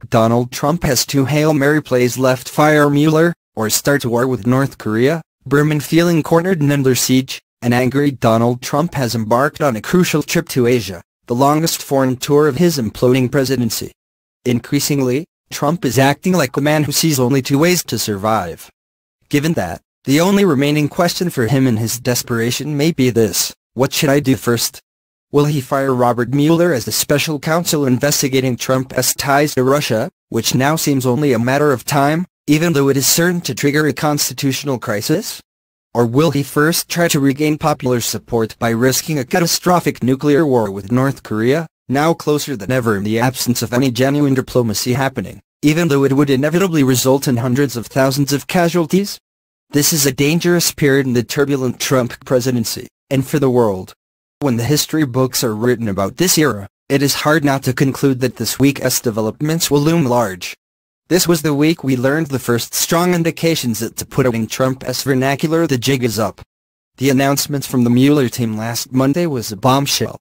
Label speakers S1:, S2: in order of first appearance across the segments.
S1: Donald Trump has two Hail Mary plays left: fire Mueller, or start war with North Korea. Burman feeling cornered and under siege. An angry Donald Trump has embarked on a crucial trip to Asia, the longest foreign tour of his imploding presidency. Increasingly, Trump is acting like a man who sees only two ways to survive. Given that, the only remaining question for him in his desperation may be this: what should I do first? Will he fire Robert Mueller as the special counsel investigating Trump's ties to Russia, which now seems only a matter of time, even though it is certain to trigger a constitutional crisis? Or will he first try to regain popular support by risking a catastrophic nuclear war with North Korea, now closer than ever in the absence of any genuine diplomacy happening, even though it would inevitably result in hundreds of thousands of casualties? This is a dangerous period in the turbulent Trump presidency, and for the world. When the history books are written about this era, it is hard not to conclude that this week's developments will loom large. This was the week we learned the first strong indications that, to put it in Trump's vernacular, the jig is up. The announcements from the Mueller team last Monday was a bombshell.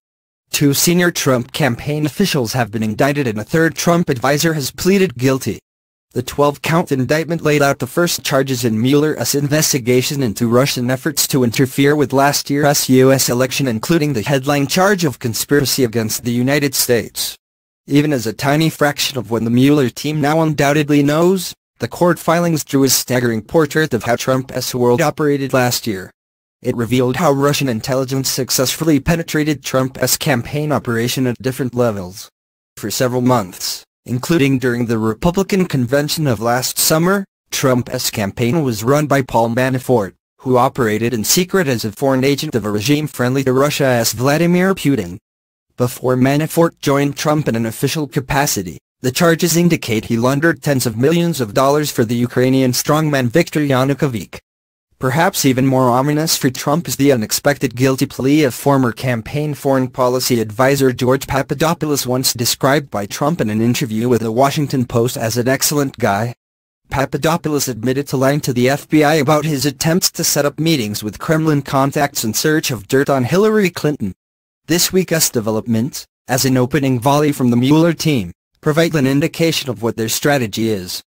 S1: Two senior Trump campaign officials have been indicted and a third Trump advisor has pleaded guilty. The 12-count indictment laid out the first charges in Mueller's investigation into Russian efforts to interfere with last year's U.S. election, including the headline charge of conspiracy against the United States. Even as a tiny fraction of what the Mueller team now undoubtedly knows, the court filings drew a staggering portrait of how Trump's world operated last year. It revealed how Russian intelligence successfully penetrated Trump's campaign operation at different levels. For several months, including during the Republican convention of last summer, Trump's campaign was run by Paul Manafort, who operated in secret as a foreign agent of a regime friendly to Russia's Vladimir Putin. Before Manafort joined Trump in an official capacity, the charges indicate he laundered tens of millions of dollars for the Ukrainian strongman Viktor Yanukovych. Perhaps even more ominous for Trump is the unexpected guilty plea of former campaign foreign policy advisor George Papadopoulos, once described by Trump in an interview with the Washington Post as an excellent guy. Papadopoulos admitted to lying to the FBI about his attempts to set up meetings with Kremlin contacts in search of dirt on Hillary Clinton. This week's developments, as an opening volley from the Mueller team, provide an indication of what their strategy is.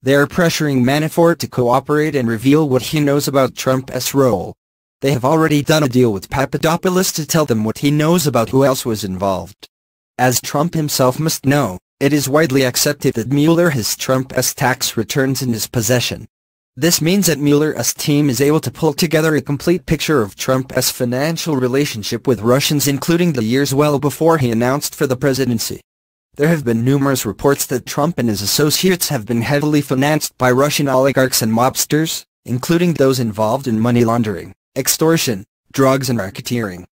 S1: They are pressuring Manafort to cooperate and reveal what he knows about Trump's role. They have already done a deal with Papadopoulos to tell them what he knows about who else was involved. As Trump himself must know, it is widely accepted that Mueller has Trump's tax returns in his possession. This means that Mueller's team is able to pull together a complete picture of Trump's financial relationship with Russians, including the years well before he announced for the presidency. There have been numerous reports that Trump and his associates have been heavily financed by Russian oligarchs and mobsters, including those involved in money laundering, extortion, drugs and racketeering.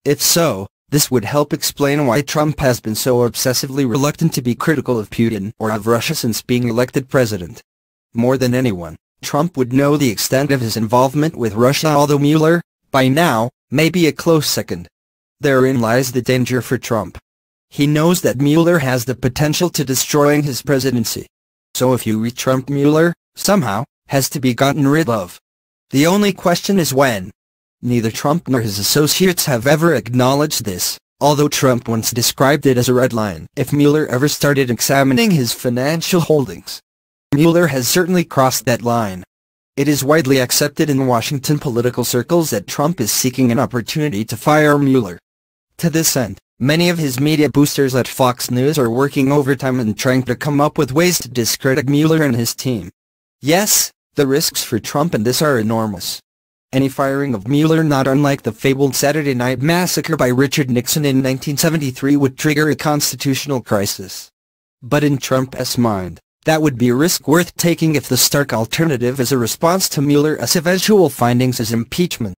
S1: If so, this would help explain why Trump has been so obsessively reluctant to be critical of Putin or of Russia since being elected president. More than anyone, Trump would know the extent of his involvement with Russia, although Mueller, by now, may be a close second. Therein lies the danger for Trump. He knows that Mueller has the potential to destroy his presidency. So if you reach Trump, Mueller, somehow, has to be gotten rid of. The only question is when. Neither Trump nor his associates have ever acknowledged this, although Trump once described it as a red line if Mueller ever started examining his financial holdings. Mueller has certainly crossed that line. It is widely accepted in Washington political circles that Trump is seeking an opportunity to fire Mueller. To this end, many of his media boosters at Fox News are working overtime and trying to come up with ways to discredit Mueller and his team. Yes, the risks for Trump in this are enormous. Any firing of Mueller, not unlike the fabled Saturday Night Massacre by Richard Nixon in 1973, would trigger a constitutional crisis. But in Trump's mind, that would be a risk worth taking if the stark alternative is a response to Mueller's eventual findings as impeachment.